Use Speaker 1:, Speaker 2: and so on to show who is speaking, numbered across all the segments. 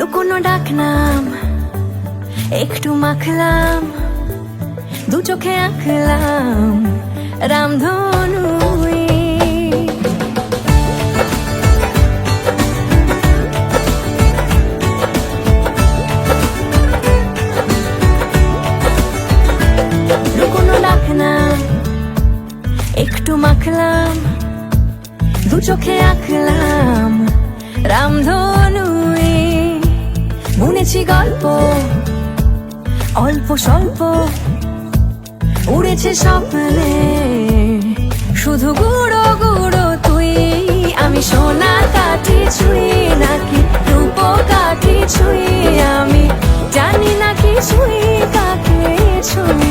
Speaker 1: লুকোনো ডাক নাম একটু মাখলাম, দু চোখে আঁকলাম রামধনু। লুকোনো ডাক নাম একটু মাখলাম, দু চোখে আঁকলাম রামধনু। বুনেছি গল্প অল্প স্বল্প, উড়েছে স্বপ্নে শুধু গুঁড়ো গুঁড়ো তুই। আমি সোনা কাঠি ছুঁই নাকি রূপ কাঠি ছুঁই, আমি জানি না কি ছুঁই কাকে ছুঁই।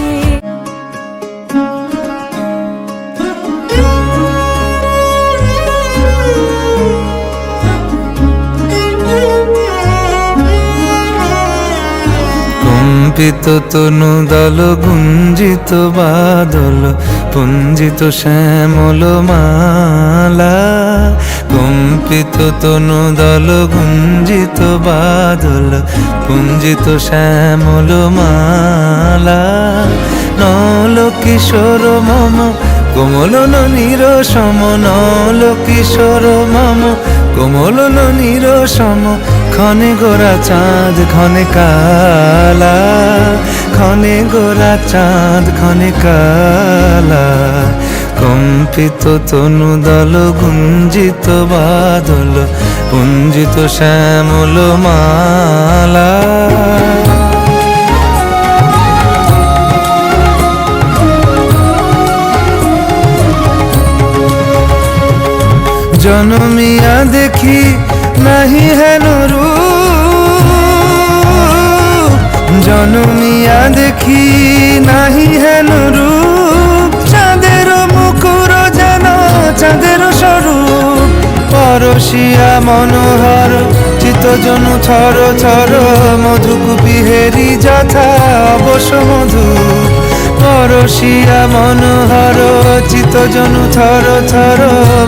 Speaker 2: কম্পিত তনু দল গুঞ্জিত বাদল, পুঞ্জিত শ্যামল মালা। কম্পিত তনু দল গুঞ্জিত বাদল, পুঞ্জিত শ্যামল মালা। নল কিশোর মম কোমল ননীর সম, নল কিশোর মম কোমল ননীর সম। ক্ষণে গোরা চাঁদ ক্ষণে কালা, ক্ষণে গোরা চাঁদ ক্ষণে কালা। কম্পিত তনু দল গুঞ্জিত বাদল, পুঞ্জিত শ্যামল মালা। জনমিয়া দেখি নাহি হেন রূপ, জনমিয়া দেখি নাহি হেন রূপ। চাঁদের মুকুর যেন চাঁদের স্বরূপ, পরশিয়া মনোহর চিত্তজনু থর থর। মধুকুপি হেরি যথা অবশ্য মধু, পরশিয়া মনোহর চিত্তজনু থর থর।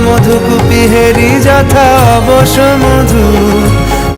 Speaker 2: মধুকুপি হেরি যথা অবশ্য মধু।